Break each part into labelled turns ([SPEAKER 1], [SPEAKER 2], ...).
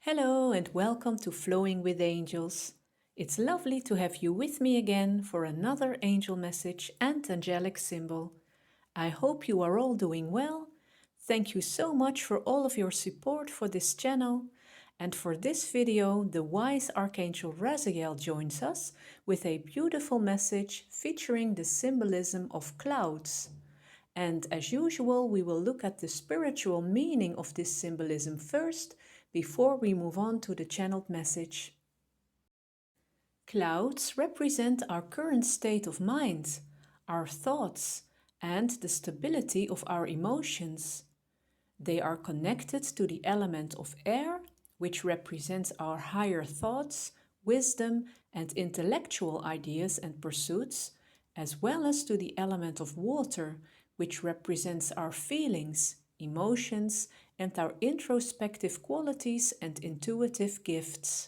[SPEAKER 1] Hello and welcome to Flowing with Angels. It's lovely to have you with me again for another angel message and angelic symbol. I hope you are all doing well. Thank you so much for all of your support for this channel. And for this video, the wise Archangel Raziel joins us with a beautiful message featuring the symbolism of clouds. And as usual, we will look at the spiritual meaning of this symbolism first, before we move on to the channeled message. Clouds represent our current state of mind, our thoughts, and the stability of our emotions. They are connected to the element of air, which represents our higher thoughts, wisdom, and intellectual ideas and pursuits, as well as to the element of water, which represents our feelings, emotions, and our introspective qualities and intuitive gifts.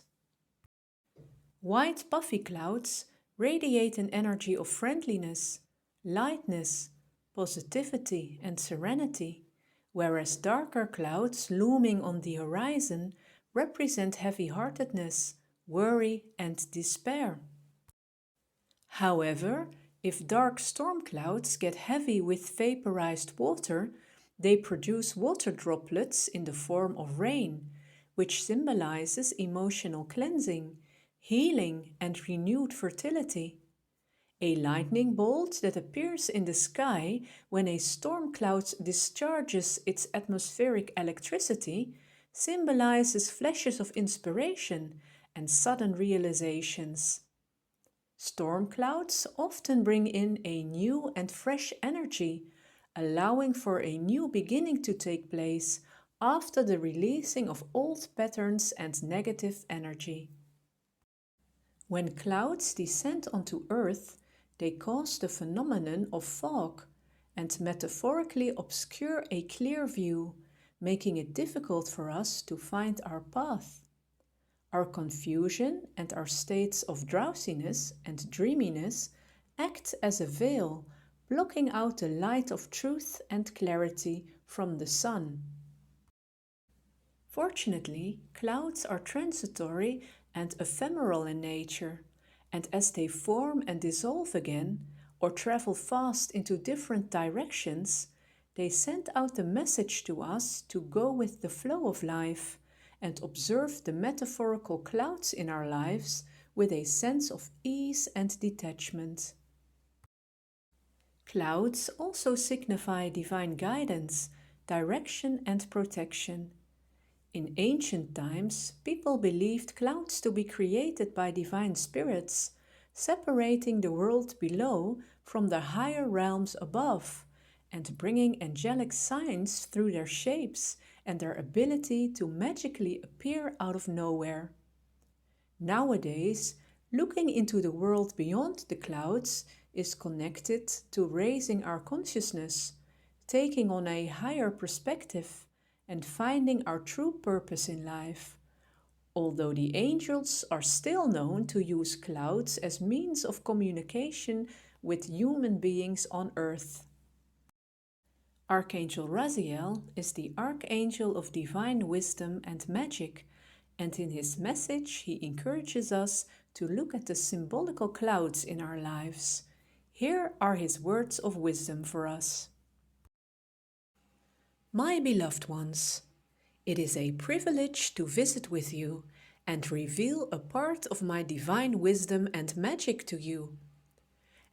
[SPEAKER 1] White puffy clouds radiate an energy of friendliness, lightness, positivity, and serenity, whereas darker clouds looming on the horizon represent heavy-heartedness, worry, and despair. However, if dark storm clouds get heavy with vaporized water, they produce water droplets in the form of rain, which symbolizes emotional cleansing, healing, and renewed fertility. A lightning bolt that appears in the sky when a storm cloud discharges its atmospheric electricity symbolizes flashes of inspiration and sudden realizations. Storm clouds often bring in a new and fresh energy, allowing for a new beginning to take place after the releasing of old patterns and negative energy. When clouds descend onto Earth, they cause the phenomenon of fog and metaphorically obscure a clear view, making it difficult for us to find our path. Our confusion and our states of drowsiness and dreaminess act as a veil, blocking out the light of truth and clarity from the sun. Fortunately, clouds are transitory and ephemeral in nature, and as they form and dissolve again, or travel fast into different directions, they send out a message to us to go with the flow of life and observe the metaphorical clouds in our lives with a sense of ease and detachment. Clouds also signify divine guidance, direction, and protection. In ancient times, people believed clouds to be created by divine spirits, separating the world below from the higher realms above, and bringing angelic signs through their shapes and their ability to magically appear out of nowhere. Nowadays, looking into the world beyond the clouds is connected to raising our consciousness, taking on a higher perspective, and finding our true purpose in life. Although the angels are still known to use clouds as means of communication with human beings on earth. Archangel Raziel is the Archangel of divine wisdom and magic, and in his message he encourages us to look at the symbolical clouds in our lives. Here are his words of wisdom for us. My beloved ones, it is a privilege to visit with you and reveal a part of my divine wisdom and magic to you.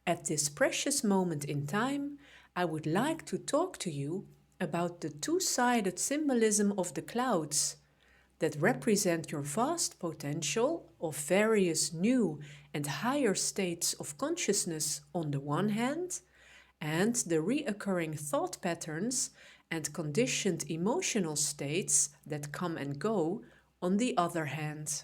[SPEAKER 1] At this precious moment in time, I would like to talk to you about the two-sided symbolism of the clouds that represent your vast potential of various new and higher states of consciousness on the one hand, and the reoccurring thought patterns and conditioned emotional states that come and go on the other hand.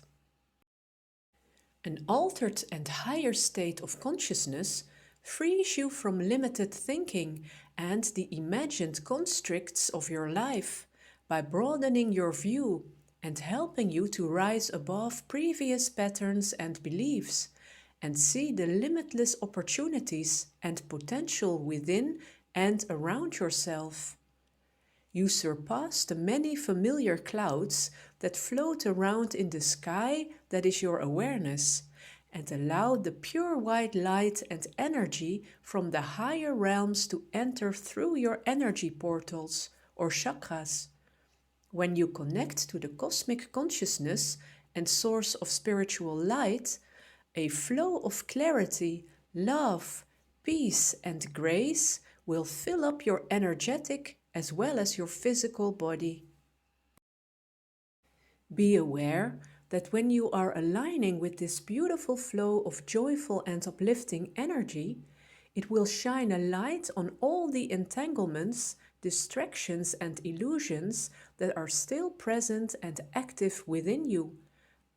[SPEAKER 1] An altered and higher state of consciousness frees you from limited thinking and the imagined constricts of your life by broadening your view and helping you to rise above previous patterns and beliefs and see the limitless opportunities and potential within and around yourself. You surpass the many familiar clouds that float around in the sky that is your awareness, and allow the pure white light and energy from the higher realms to enter through your energy portals or chakras. When you connect to the cosmic consciousness and source of spiritual light, a flow of clarity, love, peace, and grace will fill up your energetic as well as your physical body. Be aware that when you are aligning with this beautiful flow of joyful and uplifting energy, it will shine a light on all the entanglements, distractions, and illusions that are still present and active within you,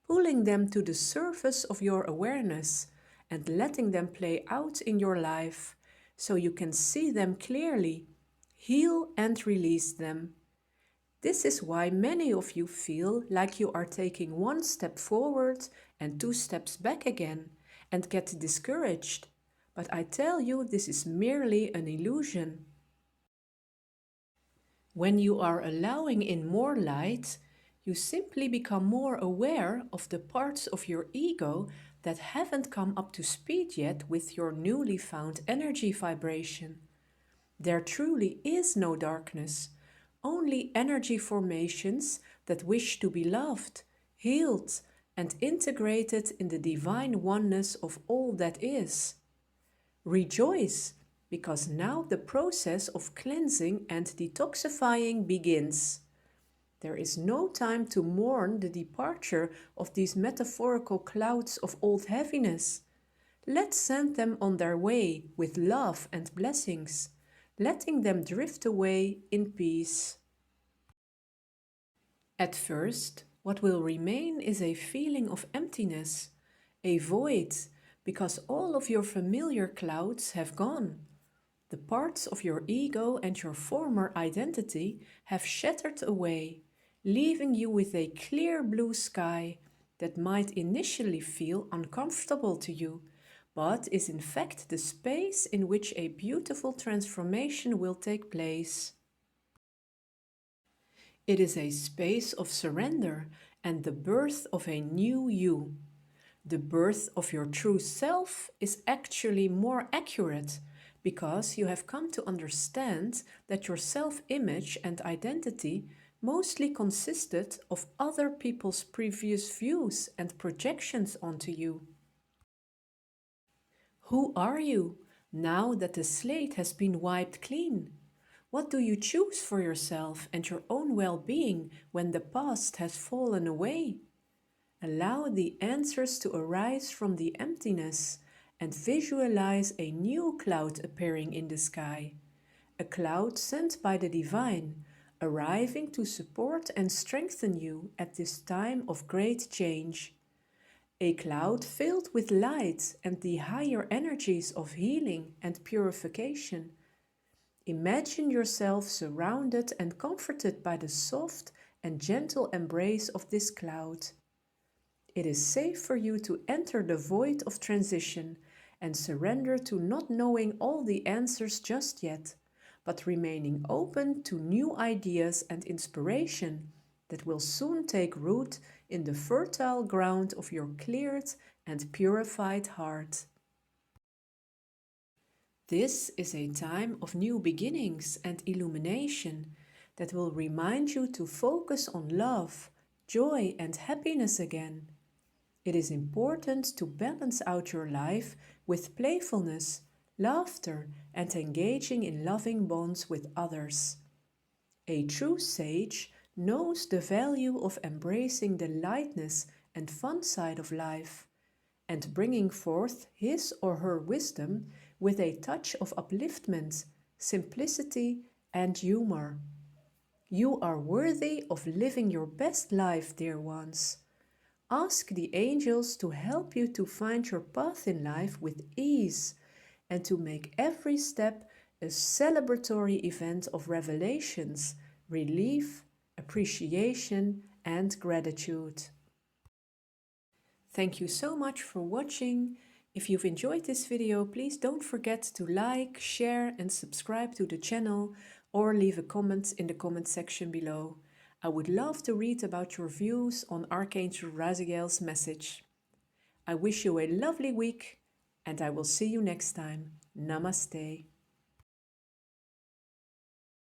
[SPEAKER 1] pulling them to the surface of your awareness and letting them play out in your life so you can see them clearly, heal and release them. This is why many of you feel like you are taking one step forward and two steps back again and get discouraged. But I tell you, this is merely an illusion. When you are allowing in more light, you simply become more aware of the parts of your ego that haven't come up to speed yet with your newly found energy vibration. There truly is no darkness, only energy formations that wish to be loved, healed, and integrated in the divine oneness of all that is. Rejoice, because now the process of cleansing and detoxifying begins. There is no time to mourn the departure of these metaphorical clouds of old heaviness. Let's send them on their way with love and blessings, letting them drift away in peace. At first, what will remain is a feeling of emptiness, a void, because all of your familiar clouds have gone. The parts of your ego and your former identity have shattered away, leaving you with a clear blue sky that might initially feel uncomfortable to you, but is in fact the space in which a beautiful transformation will take place. It is a space of surrender and the birth of a new you. The birth of your true self is actually more accurate because you have come to understand that your self-image and identity mostly consisted of other people's previous views and projections onto you. Who are you now that the slate has been wiped clean? What do you choose for yourself and your own well-being when the past has fallen away? Allow the answers to arise from the emptiness and visualize a new cloud appearing in the sky, a cloud sent by the divine, arriving to support and strengthen you at this time of great change. A cloud filled with light and the higher energies of healing and purification. Imagine yourself surrounded and comforted by the soft and gentle embrace of this cloud. It is safe for you to enter the void of transition and surrender to not knowing all the answers just yet, but remaining open to new ideas and inspiration that will soon take root in the fertile ground of your cleared and purified heart. This is a time of new beginnings and illumination that will remind you to focus on love, joy, and happiness again. It is important to balance out your life with playfulness, laughter, and engaging in loving bonds with others. A true sage knows the value of embracing the lightness and fun side of life and bringing forth his or her wisdom with a touch of upliftment, simplicity, and humor. You are worthy of living your best life, dear ones. Ask the angels to help you to find your path in life with ease and to make every step a celebratory event of revelations, relief, appreciation, and gratitude. Thank you so much for watching. If you've enjoyed this video, please don't forget to like, share, and subscribe to the channel. or leave a comment in the comment section below. I would love to read about your views on Archangel Raziel's message. I wish you a lovely week, and I will see you next time. Namaste.